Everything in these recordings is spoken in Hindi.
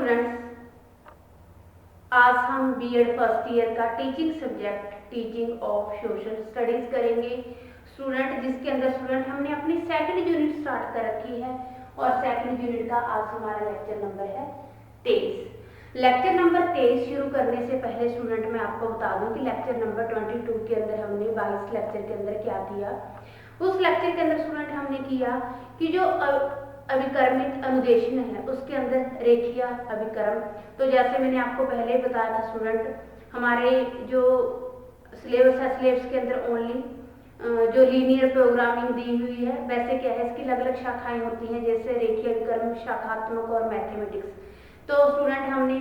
स्टूडेंट्स, आज हम बीएड फर्स्ट ईयर का teaching subject teaching of social studies करेंगे। स्टूडेंट जिसके अंदर स्टूडेंट हमने अपनी सेकंड यूनिट स्टार्ट कर रखी है और सेकंड यूनिट का आज हमारा लेक्चर नंबर है 23। लेक्चर नंबर 23 शुरू करने से पहले स्टूडेंट मैं आपको बता दूं कि लेक्चर नंबर 22 के अंदर हमने 22 लेक्चर के अंदर क्या किया। उस लेक्चर के अंदर स्टूडेंट हमने किया कि जो अभिकर्मित अनुदेशन है उसके अंदर रेखीय अभिकर्म। तो जैसे मैंने आपको पहले ही बताया था स्टूडेंट, हमारे जो सिलेबस है सिलेबस के अंदर ओनली जो लीनियर प्रोग्रामिंग दी हुई है, वैसे क्या है इसकी अलग अलग शाखाएं होती हैं, जैसे रेखीय अभिकर्म, शाखात्मक और मैथमेटिक्स। तो स्टूडेंट हमने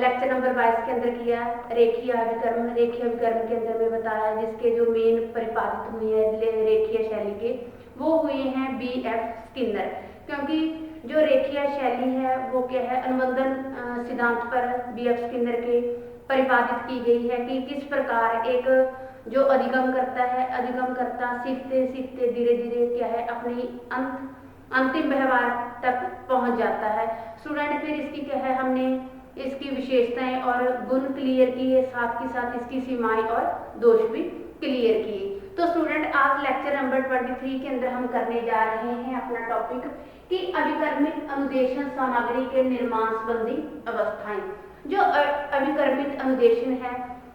लेक्चर नंबर 22 के अंदर किया रेखीय अभिकर्म। रेखीय अभिकर्म के अंदर मैं बताया जिसके जो मेन परिपादित हुए हैं रेखीय शैली के वो हुए हैं B.F. स्किनर, क्योंकि जो रेखीय शैली है वो क्या है अनुबंधन सिद्धांत पर B.F. स्किनर के परिपादित की गई है कि किस प्रकार एक जो अधिगम करता है, अधिगम करता सीखते सीखते धीरे धीरे क्या है अपनी अंतिम व्यवहार तक पहुंच जाता है। स्टूडेंट फिर इसकी क्या है हमने इसकी विशेषताएं और गुण क्लियर किए, साथ ही साथ इसकी सीमाएं और दोष भी क्लियर किए। तो स्टूडेंट आज लेक्चर नंबर 23 के अंदर हम करने जा रहे हैं अपना टॉपिक कि अभिकर्मित अनुदेशन सामग्री के निर्माण संबंधी अवस्थाएं। जो अभिकर्मित अनुदेशन है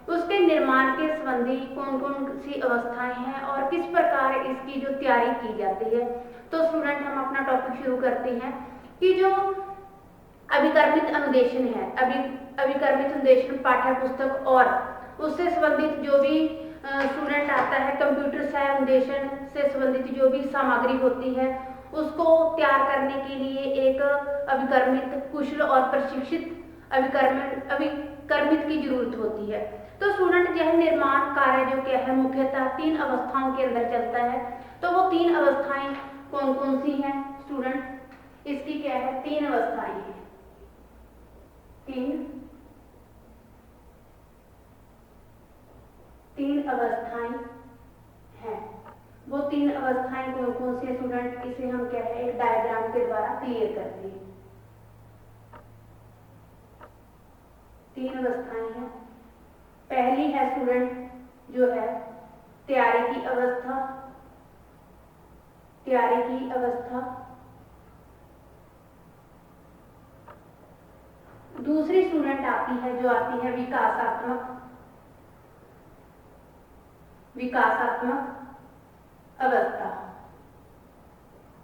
उसके निर्माण के संबंधी कौन कौन सी अवस्थाएं हैं और किस प्रकार इसकी जो तैयारी की जाती है। तो स्टूडेंट हम अपना टॉपिक शुरू करते हैं कि जो अभिकर्मित अनुदेशन है, अभिकर्मित अनुदेशन पाठ्य पुस्तक और उससे संबंधित जो भी स्टूडेंट आता है कंप्यूटर से अनुदेशन से संबंधित जो भी सामग्री होती है उसको तैयार करने के लिए एक अभिकर्मित कुशल और प्रशिक्षित अभिकर्मित की जरूरत होती है। तो स्टूडेंट यह निर्माण कार्य जो क्या है मुख्यतः 3 अवस्थाओं के अंदर चलता है। तो वो 3 अवस्थाएं कौन कौन सी हैं स्टूडेंट, इसकी क्या है 3 अवस्थाएं हैं। 3 अवस्थाएं हैं। वो 3 अवस्थाएं कौन कौन सी है स्टूडेंट, इसे हम क्या है एक डायग्राम के द्वारा क्लियर करते हैं। 3 अवस्थाएं हैं। पहली है स्टूडेंट जो है तैयारी की अवस्था, तैयारी की अवस्था। दूसरी स्टूडेंट आती है जो आती है विकासात्मक अवस्था।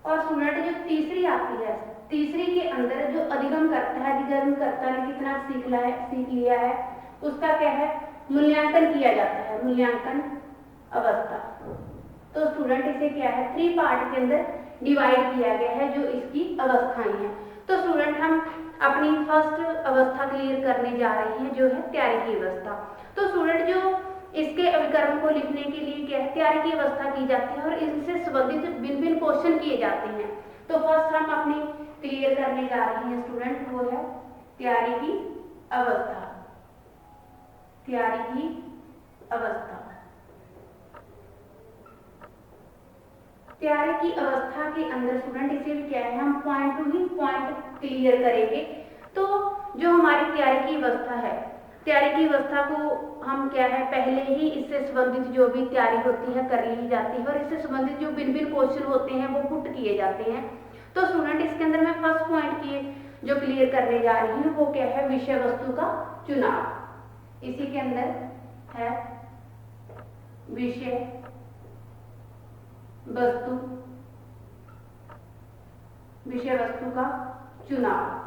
और स्टूडेंट जो तीसरी आती है, तीसरी के अंदर जो अधिगम करता है, अधिगम करता है कितना सीख लिया है उसका क्या है मूल्यांकन किया जाता है, मूल्यांकन अवस्था। तो स्टूडेंट इसे क्या है 3 पार्ट के अंदर डिवाइड किया गया है जो इसकी अवस्थाएं हैं। तो स्टूडेंट हम अपनी फर्स्ट अवस्था क्लियर करने जा रहे हैं जो है तैयारी की अवस्था। तो स्टूडेंट जो इसके अभिकर्म को लिखने के लिए क्या है तैयारी की अवस्था की जाती है और इनसे संबंधित भिन्न भिन्न क्वेश्चन किए जाते हैं। तो फर्स्ट हम अपनी क्लियर करने जा रहे हैं स्टूडेंट वो है तैयारी की अवस्था, तैयारी की अवस्था। तैयारी की अवस्था के अंदर स्टूडेंट इसे भी क्या है हम पॉइंट टू ही पॉइंट क्लियर करेंगे। तो जो हमारी तैयारी की अवस्था है, तैयारी की अवस्था को हम क्या है पहले ही इससे संबंधित जो भी तैयारी होती है कर ली जाती है और इससे संबंधित जो भिन्न भिन्न क्वेश्चन होते हैं वो पुट किए जाते हैं। तो स्टूडेंट इसके अंदर मैं फर्स्ट पॉइंट की जो क्लियर करने जा रही हूँ वो क्या है विषय वस्तु का चुनाव। इसी के अंदर है विषय वस्तु का चुनाव।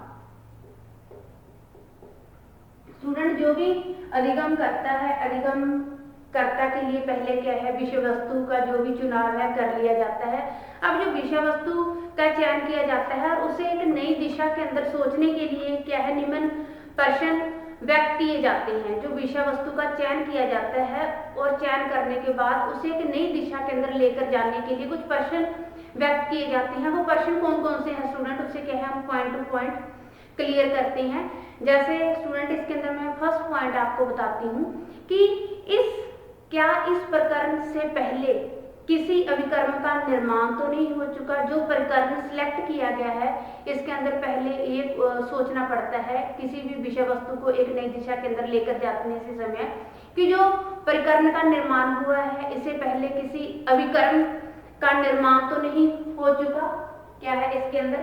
स्टूडेंट जो भी अधिगम करता है, अधिगम कर्ता के लिए पहले क्या है विषय वस्तु का जो भी चुनाव है कर लिया जाता है। अब जो विषय वस्तु का चयन किया जाता है उसे एक नई दिशा के अंदर सोचने के लिए क्या है निम्न प्रश्न व्यक्त किए जाते हैं। जो विषय वस्तु का चयन किया जाता है और चयन करने के बाद उसे एक नई दिशा के अंदर लेकर जाने के लिए कुछ प्रश्न व्यक्त किए जाते हैं। वो प्रश्न कौन कौन से हैं स्टूडेंट, उससे क्या है हम पॉइंट टू पॉइंट क्लियर करते हैं। जैसे स्टूडेंट इसके अंदर मैं फर्स्ट पॉइंट आपको बताती हूँ कि इस प्रकरण से पहले किसी अभिकर्म का निर्माण तो नहीं हो चुका। जो परिकर्म सिलेक्ट किया गया है इसके अंदर पहले ये सोचना पड़ता है किसी भी विषय वस्तु को एक नई दिशा के अंदर लेकर जाने से समय कि जो परिकर्म का निर्माण हुआ है इससे पहले किसी अभिकर्म का निर्माण तो नहीं हो चुका। क्या है इसके अंदर,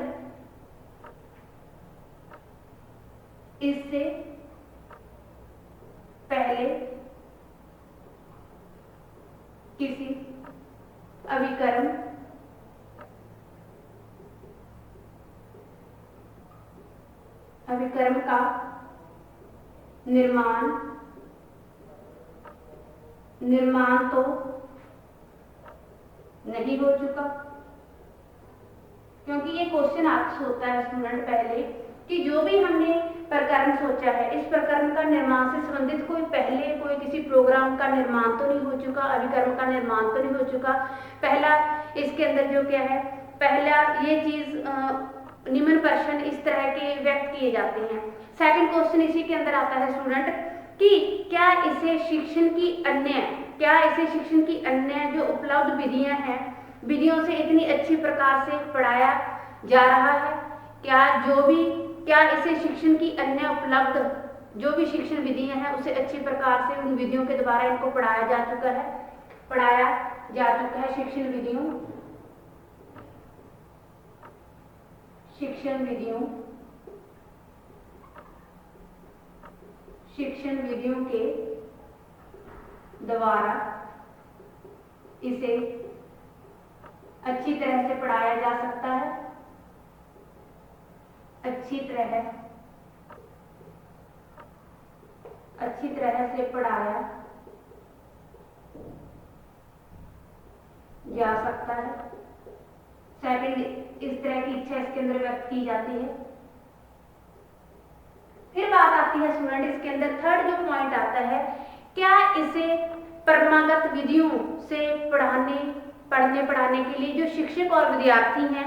इससे पहले किसी अभिकर्म का निर्माण तो नहीं हो चुका। क्योंकि ये क्वेश्चन आपसे होता है स्टूडेंट पहले कि जो भी हमने प्रकरण सोचा है इस प्रकरण का निर्माण से संबंधित कोई किसी प्रोग्राम का निर्माण तो नहीं हो चुका, अभिकर्म का निर्माण तो नहीं हो चुका। पहला इसके अंदर जो क्या है, पहला ये चीज निम्न प्रश्न इस तरह के व्यक्त किए जाते हैं। सेकंड क्वेश्चन इसी के अंदर आता है स्टूडेंट कि क्या इसे शिक्षण की अन्य जो उपलब्ध विधियां हैं, विधियों से इतनी अच्छी प्रकार से पढ़ाया जा रहा है। क्या इसे शिक्षण की अन्य उपलब्ध जो भी शिक्षण विधियां हैं उसे अच्छी प्रकार से उन विधियों के द्वारा इनको पढ़ाया जा चुका है। शिक्षण विधियों के द्वारा इसे अच्छी तरह से पढ़ाया जा सकता है। अच्छी तरह से पढ़ाया जा सकता है। सेकंड, इस तरह की इच्छा इसके अंदर व्यक्त की जाती है। फिर बात आती है स्टूडेंट इसके अंदर थर्ड जो पॉइंट आता है, क्या इसे परंपरागत विधियों से पढ़ने पढ़ाने के लिए जो शिक्षक और विद्यार्थी हैं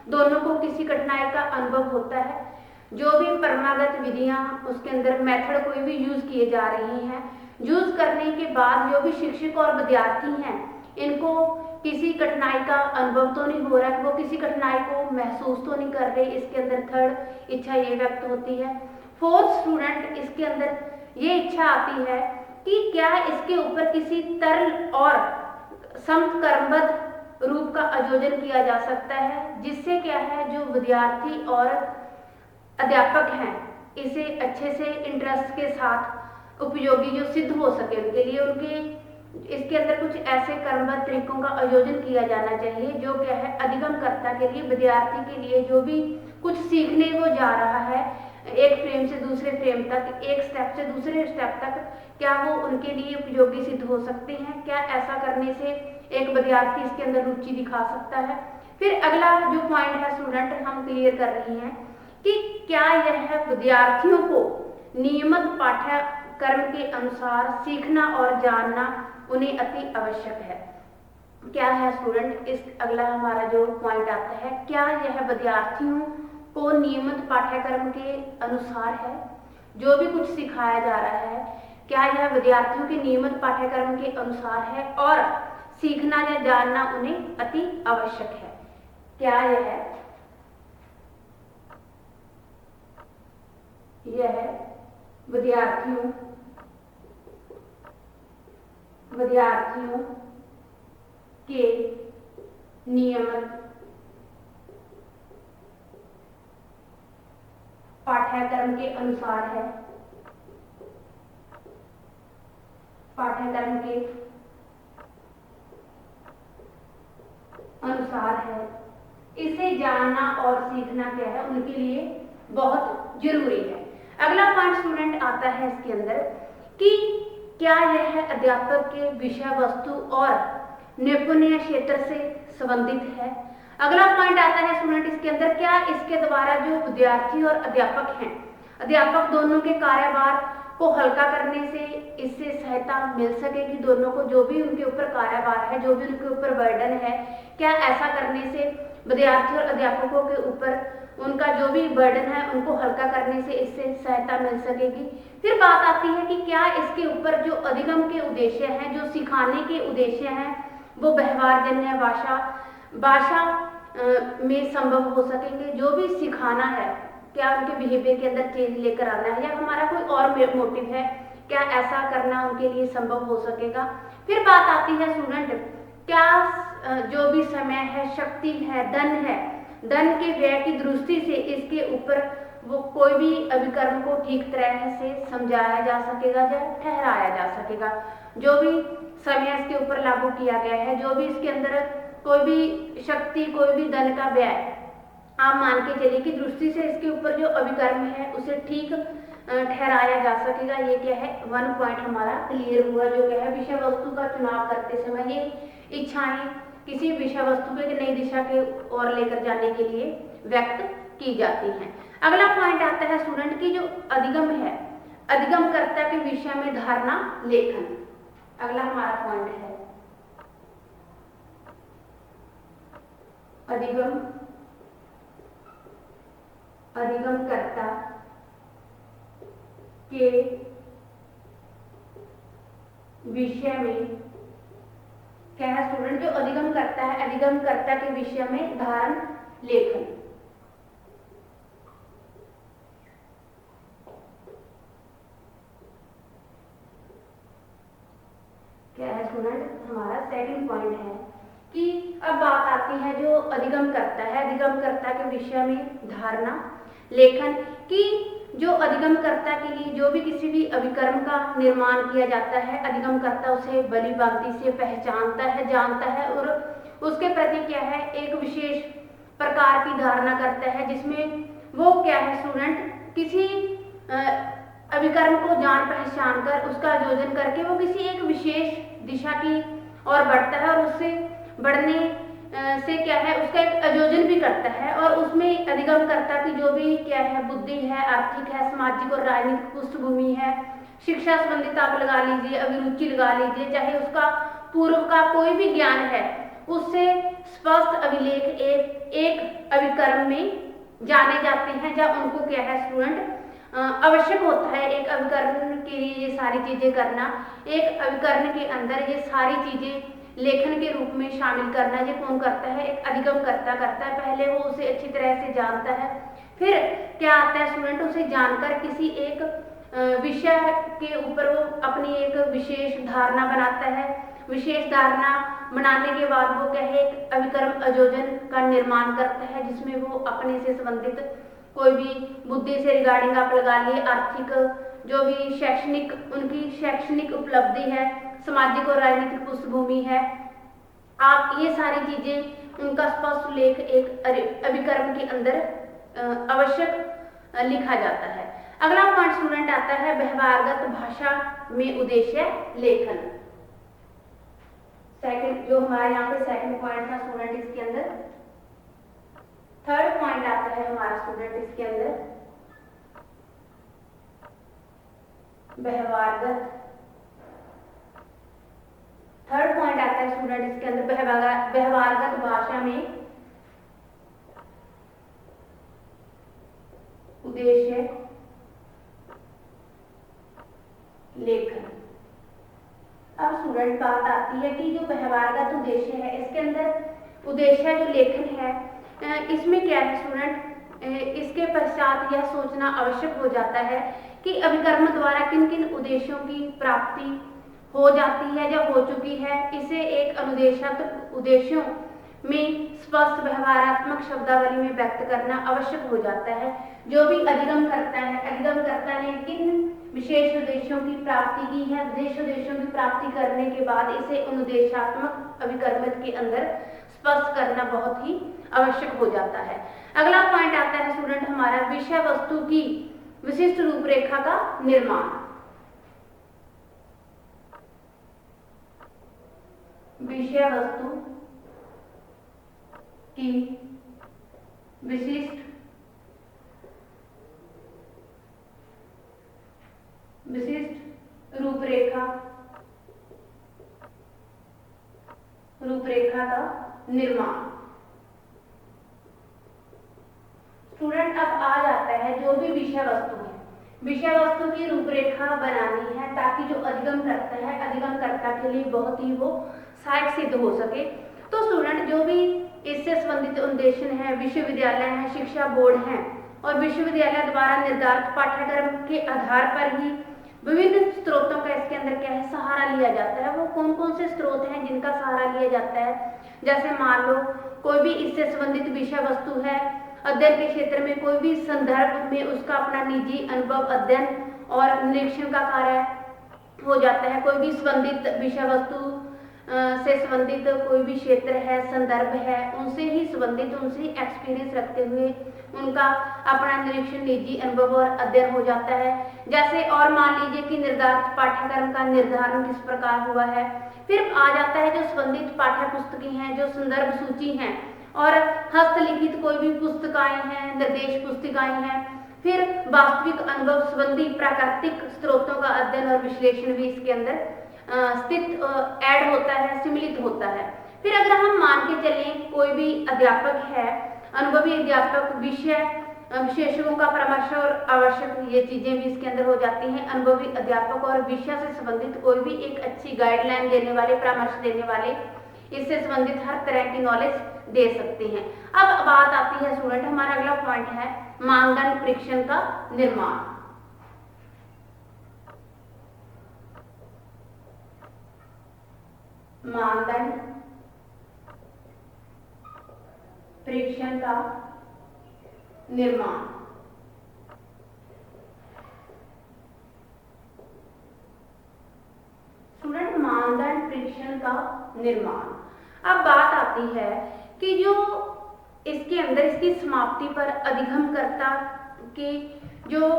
दोनों को किसी कठिनाई का अनुभव होता है। जो भी परंपरागत विधियां उसके अंदर मेथड कोई भी यूज किए जा रही हैं, यूज करने के बाद जो भी शिक्षक और विद्यार्थी हैं इनको किसी कठिनाई का अनुभव तो नहीं हो रहा है, वो किसी कठिनाई को महसूस तो नहीं कर रहे। इसके अंदर थर्ड इच्छा ये व्यक्त होती है। फोर्थ स्टूडेंट इसके अंदर ये इच्छा आती है कि क्या इसके ऊपर किसी तरल और समक्रमबद्ध रूप का आयोजन किया जा सकता है, जिससे क्या है जो विद्यार्थी और अध्यापक हैं इसे अच्छे से इंटरेस्ट के साथ उपयोगी जो सिद्ध हो सके उनके लिए, उनके इसके अंदर कुछ ऐसे क्रमबद्ध तरीकों का आयोजन किया जाना चाहिए जो क्या है अधिगमकर्ता के लिए, विद्यार्थी के लिए जो भी कुछ सीखने वो जा रहा है एक फ्रेम से दूसरे फ्रेम तक, एक स्टेप से दूसरे स्टेप तक, क्या वो उनके लिए उपयोगी सिद्ध हो सकते हैं। क्या ऐसा करने से एक विद्यार्थी इसके अंदर रुचि दिखा सकता है। फिर अगला जो पॉइंट है स्टूडेंट हम क्लियर कर रही हैं कि क्या यह विद्यार्थियों को नियमित पाठ्यक्रम के अनुसार सीखना और जानना उन्हें अति आवश्यक है। क्या है स्टूडेंट, इस अगला हमारा जो पॉइंट आता है, क्या यह विद्यार्थियों को नियमित पाठ्यक्रम के अनुसार है, जो भी कुछ सिखाया जा रहा है क्या यह विद्यार्थियों के नियमित पाठ्यक्रम के अनुसार है और सीखना या जानना उन्हें अति आवश्यक है। क्या यह विद्यार्थियों के नियमित पाठ्यक्रम के अनुसार है, इसे जानना और सीखना क्या है उनके लिए बहुत जरूरी है। अगला पॉइंट स्टूडेंट आता है इसके अंदर कि क्या यह अध्यापक के विषय वस्तु और निपुण क्षेत्र से संबंधित है। अगला पॉइंट आता है स्टूडेंट इसके अंदर, क्या इसके द्वारा जो विद्यार्थी और अध्यापक हैं, अध्यापक दोनों के कार्यभार को हल्का करने से इससे सहायता मिल सकेगी। दोनों को जो भी उनके ऊपर कार्यभार है, जो भी उनके ऊपर बर्डन है, क्या ऐसा करने से विद्यार्थी और अध्यापकों के ऊपर उनका जो भी बर्डन है उनको हल्का करने से इससे सहायता मिल सकेगी। फिर बात आती है कि क्या इसके ऊपर जो अधिगम के उद्देश्य हैं, जो सिखाने के उद्देश्य हैं, वो व्यवहारजन्य भाषा भाषा में संभव हो सकेंगे। जो भी सिखाना है, क्या उनके बिहेवियर के अंदर चेंज लेकर आना है, या हमारा कोई और मोटिव है, क्या ऐसा करना उनके लिए संभव हो सकेगा। फिर बात आती है स्टूडेंट, क्या जो भी समय है, शक्ति है, धन के व्यय की दृष्टि से इसके ऊपर वो कोई भी अभिकर्म को ठीक तरह से समझाया जा सकेगा या ठहराया जा सकेगा। जो भी समय इसके ऊपर लागू किया गया है, जो भी इसके अंदर कोई भी शक्ति, कोई भी धन का व्यय, आप मान के चलिए कि दृष्टि से इसके ऊपर जो अभिकर्म है उसे ठीक ठहराया जा सकेगा। ये क्या है, 1 पॉइंट हमारा क्लियर हुआ। जो क्या है, विषय वस्तु का चुनाव करते समय ये इच्छाएं किसी विषय वस्तु को नई दिशा के ओर लेकर जाने के लिए व्यक्त की जाती हैं। अगला पॉइंट आता है स्टूडेंट की जो अधिगम है, अधिगमकर्ता के विषय में धारणा लेखन। अगला हमारा पॉइंट है अधिगमकर्ता के विषय में क्या है स्टूडेंट, जो अधिगम करता है, अधिगमकर्ता के विषय में धारण लेखन। क्या है स्टूडेंट, हमारा सेकंड पॉइंट है कि अब बात आती है जो अधिगम करता है, अधिगमकर्ता के विषय में धारणा लेखन की। जो अधिगमकर्ता के लिए जो भी किसी भी अभिकर्म का निर्माण किया जाता है, अधिगमकर्ता उसे भली भांति से पहचानता है, जानता है और उसके प्रति क्या है, एक विशेष प्रकार की धारणा करता है, जिसमें वो क्या है स्टूडेंट, किसी अभिकर्म को जान पहचान कर उसका आयोजन करके वो किसी एक विशेष दिशा की ओर बढ़ता है और उससे बढ़ने से क्या है, उसका एक आयोजन भी करता है और उसमें अधिगमकर्ता की जो भी क्या है, बुद्धि है, आर्थिक है, सामाजिक और राजनीतिक पृष्ठभूमि है, शिक्षा संबंधित आप लगा लीजिए, अभिरुचि लगा लीजिए, चाहे उसका पूर्व का कोई भी ज्ञान है, उससे स्पष्ट अभिलेख एक अभिकर्म में जाने जाते हैं, जब उनको क्या है स्टूडेंट आवश्यक होता है एक अभिकर्ण के लिए ये सारी चीजें करना। एक अभिकर्ण के अंदर ये सारी चीजें लेखन के रूप में शामिल करना, ये कौन करता है, एक अधिगमकर्ता करता है। पहले वो उसे अच्छी तरह से जानता है, फिर क्या आता है स्टूडेंट, उसे जानकर किसी एक विषय के ऊपर वो अपनी एक विशेष धारणा बनाता है। विशेष धारणा बनाने के बाद वो क्या है, एक अभिकर्म आयोजन का निर्माण करता है, जिसमें वो अपने से संबंधित कोई भी बुद्धि से रिगार्डिंग आप लगा लिए, आर्थिक जो भी शैक्षणिक उनकी शैक्षणिक उपलब्धि है, सामाजिक और राजनीतिक पृष्ठभूमि है, आप ये सारी चीजें उनका स्पष्ट लेख एक अभिकर्म के अंदर आवश्यक लिखा जाता है। अगला पॉइंट स्टूडेंट आता है व्यवहारगत भाषा में उद्देश्य लेखन। सेकंड जो हमारे यहाँ पे सेकंड पॉइंट था स्टूडेंट, इसके अंदर थर्ड पॉइंट आता है हमारा स्टूडेंट, इसके अंदर व्यवहारगत, थर्ड पॉइंट आता है स्टूडेंट इसके अंदर व्यवहारगत भाषा में उद्देश्य लेखन। अब स्टूडेंट बात आती है कि जो व्यवहारगत उद्देश्य है, इसके अंदर उद्देश्य जो लेखन है, इसमें क्या है स्टूडेंट, इसके पश्चात यह सोचना आवश्यक हो जाता है कि अभिकर्म द्वारा किन किन उद्देश्यों की प्राप्ति हो जाती है या हो चुकी है। इसे एक अनुदेशात्मक उद्देश्यों में स्पष्ट व्यवहारात्मक शब्दावली में व्यक्त करना आवश्यक हो जाता है। जो भी अधिगम करता है, अधिगमकर्ता ने किन विशेष उद्देश्यों की प्राप्ति की है, विशेष उद्देश्यों की प्राप्ति करने के बाद इसे अनुदेशात्मक अभिकर्मित के अंदर स्पष्ट करना बहुत ही आवश्यक हो जाता है। अगला पॉइंट आता है स्टूडेंट हमारा विषय वस्तु की विशिष्ट रूपरेखा का निर्माण। विषय वस्तु की विशिष्ट रूपरेखा का निर्माण। स्टूडेंट अब आ जाता है जो भी विषय वस्तु है, विषय वस्तु की रूपरेखा बनानी है ताकि जो अधिगम करता है, अधिगमकर्ता के लिए बहुत ही वो सहायक सिद्ध हो सके। तो स्टूडेंट जो भी इससे संबंधित उद्देश्य है, विश्वविद्यालय है, शिक्षा बोर्ड है और विश्वविद्यालय द्वारा निर्धारित पाठ्यक्रम के आधार पर ही विभिन्न स्रोतों का इसके अंदर क्या है सहारा लिया जाता है। वो कौन कौन से स्रोत हैं जिनका सहारा लिया जाता है, जैसे मान लो कोई भी इससे संबंधित विषय वस्तु है, अध्ययन के क्षेत्र में कोई भी संदर्भ में उसका अपना निजी अनुभव, अध्ययन और निरीक्षण का कार्य हो जाता है। कोई भी संबंधित विषय वस्तु से संबंधित कोई भी क्षेत्र है, संदर्भ है, उनसे ही संबंधित, उनसे एक्सपीरियंस रखते हुए उनका अपना निरीक्षण, निजी अनुभव और अध्ययन हो जाता है। जैसे और मान लीजिए कि निर्धारित पाठ्यक्रम का निर्धारण किस प्रकार हुआ है। फिर आ जाता है जो संबंधित पाठ्य पुस्तकें हैं, जो संदर्भ सूची हैं और हस्तलिखित कोई भी पुस्तिकाएं हैं, निर्देश पुस्तिकाएं हैं। फिर वास्तविक अनुभव संबंधी प्राकृतिक स्रोतों का अध्ययन और विश्लेषण भी इसके अंदर स्थित ऐड होता है, सम्मिलित होता है। फिर अगर हम मान के चलें कोई भी अध्यापक है, अनुभवी अध्यापक, विषय विशेषज्ञों का परामर्श और आवश्यक ये चीजें भी इसके अंदर हो जाती हैं। अनुभवी अध्यापक और विषय से संबंधित कोई भी एक अच्छी गाइडलाइन देने वाले, परामर्श देने वाले, इससे संबंधित हर तरह की नॉलेज दे सकते हैं। अब बात आती है स्टूडेंट, हमारा अगला पॉइंट है मानदंड परीक्षण का निर्माण। मानदंड परीक्षण का निर्माण। स्टूडेंट, मानदंड परीक्षण का निर्माण। अब बात आती है कि जो इसके अंदर इसकी समाप्ति पर अधिगमकर्ता की जो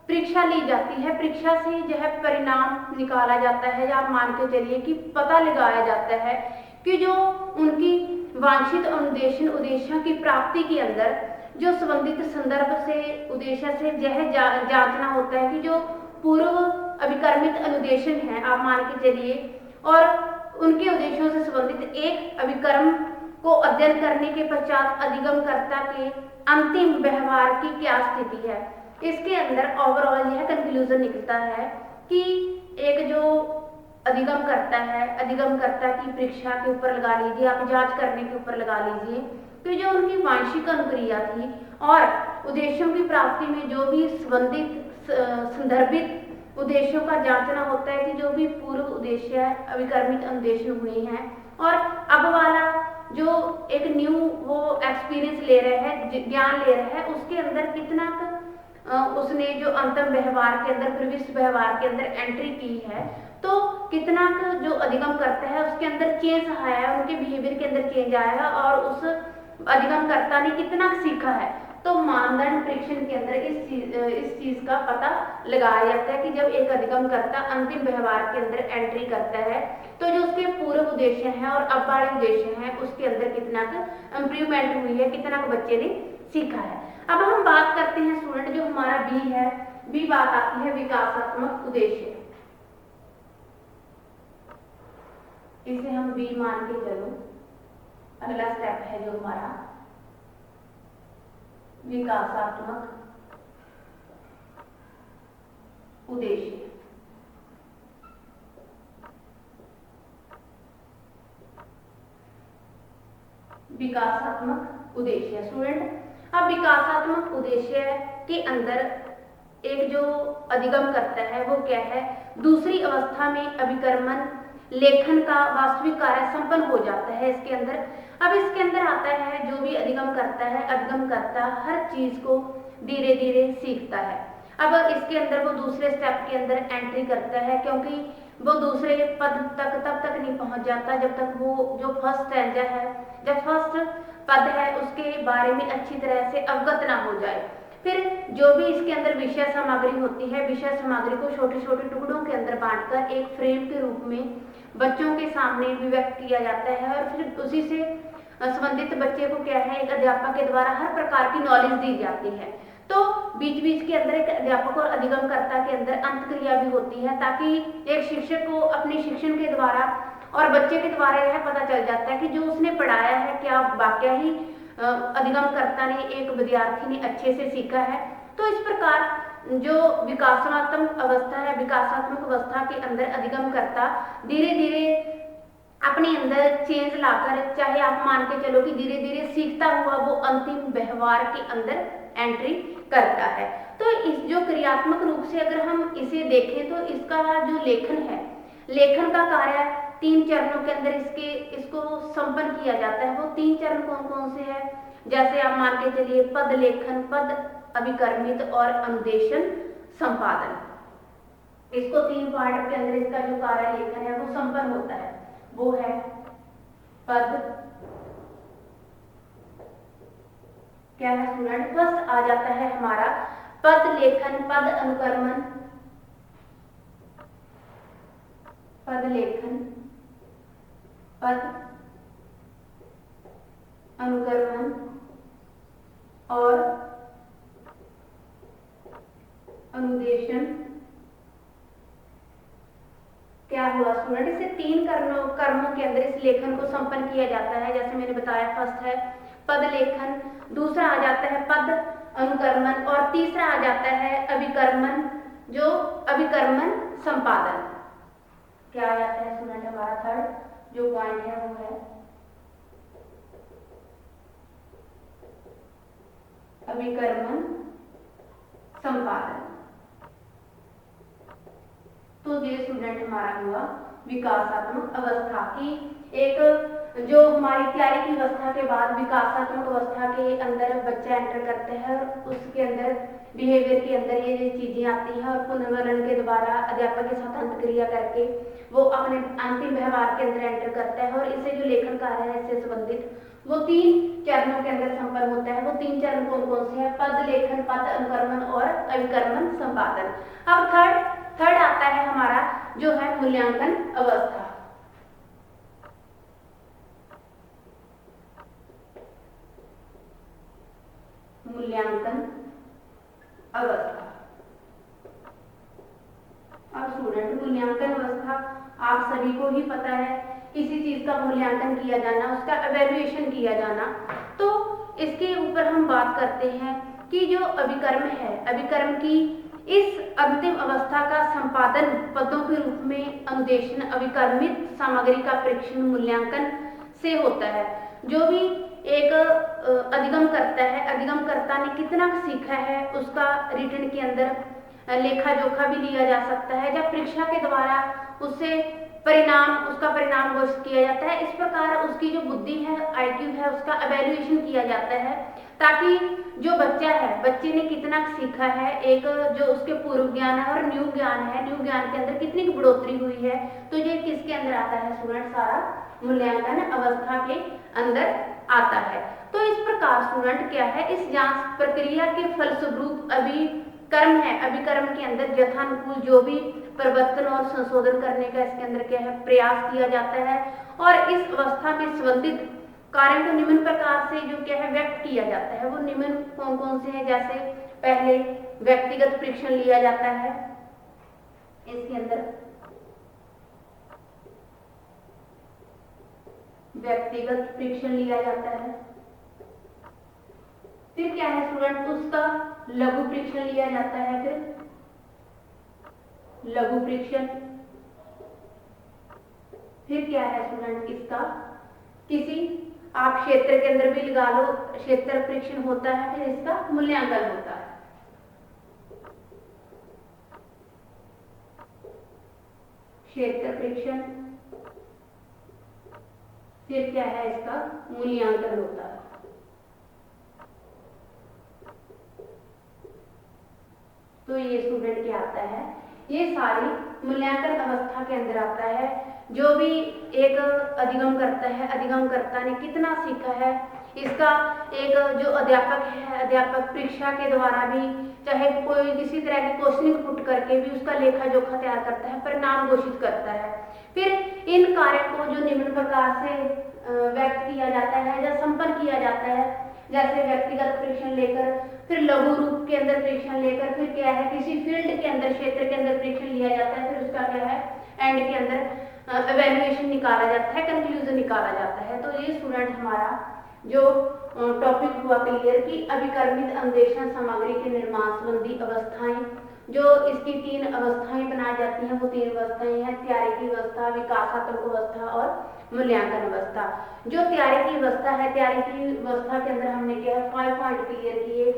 परीक्षा ली जाती है, परीक्षा से जो है परिणाम निकाला जाता है, या आप मान के चलिए कि पता लगाया जाता है कि जो उनकी वांछित उद्देश्यों की प्राप्ति के अंदर जो संबंधित संदर्भ से, उद्देश्य से यह जांचना होता है कि जो पूर्व अभिकर्मित अनुदेशन है, आप मान के चलिए, और उनके उद्देश्यों से संबंधित एक अभिकर्म को अध्ययन करने के पश्चात अधिगमकर्ता के अंतिम व्यवहार की क्या स्थिति है। इसके अंदर ओवरऑल यह कंक्लूजन निकलता है कि एक जो अधिगमकर्ता है, अधिगमकर्ता की परीक्षा के ऊपर लगा लीजिए, आप जांच करने के ऊपर लगा लीजिए, तो जो उनकी वांशिक अनुक्रिया थी और उद्देश्यों की प्राप्ति में जो भी संबंधित संदर्भित उद्देश्यों का जांचना होता है कि जो भी पूर्व उद्देश्य है, अभिकर्मित अनुदेश हुए हैं, और अब वाला जो एक न्यू वो एक्सपीरियंस ले रहे हैं, ज्ञान ले रहे हैं, उसके अंदर कितना उसने जो अंतिम व्यवहार के अंदर, प्रविष्ट व्यवहार के अंदर एंट्री की है, तो कितना जो अधिगम करता है उसके अंदर चेंज आया है, उनके बिहेवियर के अंदर चेंज आया है और उस अधिगमकर्ता ने कितना सीखा है। तो मानदंड परीक्षण के अंदर इस चीज का पता लगाया जाता है कि जब एक अधिगमकर्ता अंतिम व्यवहार के अंदर एंट्री करता है तो जो उसके पूर्व उद्देश्य हैं और अब वाले उद्देश्य हैं उसके अंदर कितना इम्प्रूवमेंट हुई है, कितना बच्चे ने सीखा है। अब हम बात करते हैं स्टूडेंट, जो हमारा बी है, बी बात आती है विकासात्मक उद्देश्य। इसे हम बी मान के चलो, अगला स्टेप है जो हमारा विकासात्मक उद्देश्य। विकासात्मक उद्देश्य स्टूडेंट, अब विकासात्मक उद्देश्य के अंदर एक जो अधिगम करता है वो क्या है, दूसरी अवस्था में अभिकर्मन लेखन का वास्तविक कार्य संपन्न हो जाता है इसके अंदर। अब इसके अंदर आता है जो भी अधिगम करता है, अधिगम करता हर चीज को धीरे धीरे सीखता है। अब इसके अंदर वो दूसरे स्टेप के अंदर एंट्री करता है, क्योंकि वो दूसरे पद तक तब तक नहीं पहुंच जाता जब तक वो जो फर्स्ट स्टैंजा है, जब फर्स्ट पद है उसके बारे में अच्छी तरह से अवगत ना हो जाए। फिर जो भी इसके अंदर विषय सामग्री होती है, विषय सामग्री को छोटे छोटे टुकड़ों के अंदर बांटकर एक फ्रेम के रूप में बच्चों के सामने व्यक्त किया जाता है और फिर उसी से संबंधित बच्चे को क्या है, एक अध्यापक के द्वारा हर प्रकार की नॉलेज दी जाती है। तो बीच बीच के अंदर एक अध्यापक और अधिगमकर्ता के अंदर अंतक्रिया भी होती है, ताकि एक शिक्षक को अपने शिक्षण के द्वारा और बच्चे के द्वारा यह पता चल जाता है कि जो उसने पढ़ाया है क्या वाकया ही अधिगमकर्ता ने, एक विद्यार्थी ने अच्छे से सीखा है। तो इस प्रकार जो विकासात्मक अवस्था है, विकासात्मक अवस्था के अंदर अधिगमकर्ता धीरे धीरे अपने अंदर चेंज लाकर, चाहे आप मान के चलो कि धीरे धीरे सीखता हुआ वो अंतिम व्यवहार के अंदर एंट्री करता है। तो इस जो क्रियात्मक रूप से अगर हम इसे देखें तो इसका जो लेखन है, लेखन का कार्य 3 चरणों के अंदर इसको संपन्न किया जाता है। वो 3 चरण कौन कौन से हैं? जैसे आप मान के चलिए पद लेखन, पद अभिकर्मित और अनुदेशन संपादन। इसको 3 पार्ट के अंदर इसका जो कार्य लेखन है वो संपन्न होता है। वो है पद, क्या है स्टूडेंट, फर्स्ट आ जाता है हमारा पद लेखन, पद अनुक्रमण, पद लेखन, पद अनुक्रमण और अनुदेशन। क्या हुआ स्टूडेंट, इसे 3 कर्मों के अंदर इस लेखन को संपन्न किया जाता है। जैसे मैंने बताया, फर्स्ट है पद लेखन, दूसरा आ जाता है पद अनुक्रमण और तीसरा आ जाता है अभिकर्मण, जो अभिकर्मण संपादन। क्या आ जाता है स्टूडेंट हमारा थर्ड जो पॉइंट है वो है अभिकर्मण संपादन। तो ये स्टूडेंट हमारा हुआ विकासात्मक अवस्था की एक, जो हमारी तैयारी की अवस्था के बाद विकासात्मक अवस्था के अंदर बच्चा एंटर करते हैं और उसके अंदर बिहेवियर के अंदर ये चीजें आती हैं और पुनर्वलन के द्वारा अध्यापक के साथ अंतक्रिया करके वो अपने अंतिम व्यवहार के अंदर एंटर करता है। और इसे जो लेखन कार्य है इससे संबंधित वो 3 चरणों के अंदर संपन्न होता है। वो 3 चरण कौन कौन से हैं? पद लेखन, पद अनुक्रमण और अभिकर्मण संपादन। अब थर्ड आता है हमारा जो है मूल्यांकन अवस्था। मूल्यांकन अवस्था। अब स्टूडेंट मूल्यांकन अवस्था आप सभी को ही पता है, किसी चीज का मूल्यांकन किया जाना, उसका एवेल्युएशन किया जाना। तो इसके ऊपर हम बात करते हैं कि जो अभिकर्म है, अभिकर्म की इस अंतिम अवस्था का संपादन पदों के रूप में अनुदेशन, अभिकर्मित सामग्री का परीक्षण मूल्यांकन से होता है। जो भी एक अधिगम करता है, अधिगमकर्ता ने कितना सीखा है उसका रिटर्न के अंदर लेखा जोखा भी लिया जा सकता है, जब परीक्षा के द्वारा उससे उसका परिणाम घोषित किया जाता है। इस प्रकार उसकी जो बुद्धि है, IQ है, उसका एवेल्युएशन किया जाता है, ताकि जो बच्चा है, बच्चे ने कितना सीखा है, एक जो उसके पूर्व ज्ञान है और न्यू ज्ञान है, न्यू ज्ञान के अंदर कितनी बढ़ोतरी हुई है। तो ये किसके अंदर आता है स्टूडेंट? सारा मूल्यांकन अवस्था के अंदर आता है। तो इस प्रकार स्टूडेंट क्या है, इस जांच प्रक्रिया के फलस्वरूप अभिकर्म है, अभिकर्म के अंदर यथानुकूल जो भी परिवर्तन और संशोधन करने का इसके अंदर क्या है प्रयास किया जाता है। और इस अवस्था में संबंधित कार्यों को निम्न प्रकार से जो क्या है व्यक्त किया जाता है। वो निम्न कौन कौन से हैं? जैसे पहले व्यक्तिगत परीक्षण लिया जाता है, इसके अंदर व्यक्तिगत परीक्षण लिया जाता है। फिर क्या है स्टूडेंट? उसका लघु परीक्षण लिया जाता है। फिर लघु परीक्षण। फिर क्या है स्टूडेंट? इसका किसी आप क्षेत्र के अंदर भी लगा लो, क्षेत्र परीक्षण होता है। फिर इसका मूल्यांकन होता है। क्षेत्र परीक्षण, फिर क्या है इसका मूल्यांकन होता है। तो ये स्टूडेंट क्या आता है? ये सारी मूल्यांकन अवस्था के अंदर आता है। जो भी एक अधिगम करता है, अधिगमकर्ता ने कितना सीखा है, इसका एक जो अध्यापक है, अध्यापक परीक्षा के द्वारा भी चाहे कोई किसी तरह की क्वेश्चनिंग पुट करके भी उसका लेखा जोखा तैयार करता है, परिणाम घोषित करता है। फिर इन कार्यों को जो निम्न प्रकार से व्यक्त किया जाता है या संपन्न किया जाता है, जैसे व्यक्तिगत परीक्षण लेकर, फिर लघु रूप के अंदर परीक्षण लेकर, फिर क्या है किसी फील्ड के अंदर, क्षेत्र के अंदर परीक्षण लिया जाता है। फिर उसका क्या है एंड के अंदर एवेल्युएशन निकाला जाता है, कंक्लूजन निकाला जाता है। तो ये स्टूडेंट हमारा जो टॉपिक हुआ क्लियर कि अभिकर्मित अन्वेषण सामग्री के निर्माण संबंधी अवस्थाएं, जो इसकी 3 अवस्थाएं बनाई जाती हैं, वो 3 अवस्थाएं हैं तैयारी की अवस्था, विकासात्मक अवस्था और मूल्यांकन अवस्था। जो तैयारी की अवस्था है, तैयारी की अवस्था के अंदर हमने क्या है 5 पॉइंट क्लियर किए।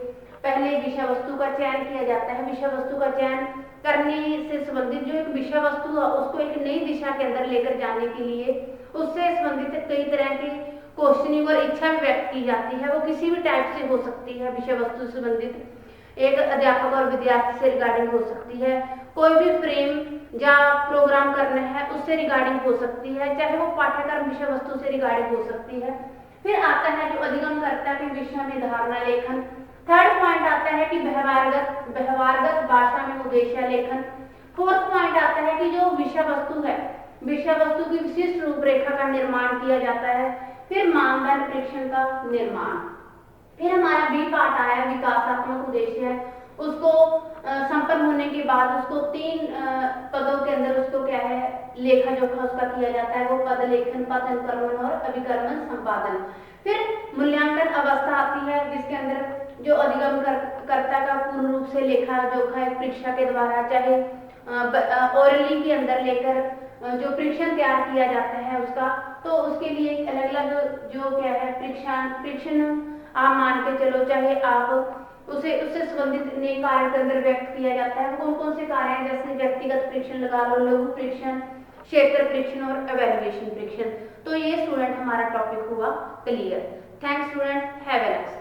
पहले विषय वस्तु का चयन किया जाता है। विषय वस्तु का चयन करने से संबंधित जो एक विषय वस्तु है उसको एक नई दिशा के अंदर लेकर जाने के लिए उससे संबंधित कई तरह के क्वेश्चनिंग और इच्छा व्यक्त की जाती है। वो किसी भी टाइप से हो सकती है। विषय वस्तु से संबंधित एक अध्यापक और विद्यार्थी से रिगार्डिंग हो सकती है, कोई भी फ्रेम या प्रोग्राम करना है उससे रिगार्डिंग हो सकती है, चाहे वो पाठ्यक्रम विषय वस्तु से रिगार्डिंग हो सकती है। फिर आता है जो अधिगम करता है विषय में धारणा लेखन। थर्ड पॉइंट आता है कि व्यवहारगत भाषा में उद्देश्य लेखन। फोर्थ पॉइंट आता है कि जो विषय वस्तु है, विषय वस्तु की विशिष्ट रूपरेखा का निर्माण किया जाता है। फिर मानदंड परीक्षण का निर्माण। फिर हमारा बी पार्ट आया विकासात्मक उद्देश्य। उसको संपन्न होने के बाद उसको 3 पदों के अंदर उसको क्या है लेखा जोखा उसका किया जाता है। वो पद लेखन, पद अनुक्रमण और अभिक्रमण संपादन। फिर मूल्यांकन अवस्था आती है जिसके अंदर जो अधिगम कर्ता का पूर्ण रूप से लेखा जोखा एक परीक्षा के द्वारा, चाहे ओरली के अंदर लेकर जो परीक्षण तैयार किया जाता है उसका, तो उसके लिए अलग अलग जो क्या है परीक्षण आप मान के चलो, चाहे आप उससे संबंधित नए कार्य के अंदर व्यक्त किया जाता है। कौन कौन से कार्य हैं, जैसे व्यक्तिगत परीक्षण लगा लो, लघु परीक्षण, क्षेत्र परीक्षण और इवैल्यूएशन परीक्षण। तो ये स्टूडेंट हमारा टॉपिक हुआ clear. Thanks student, have a nice day.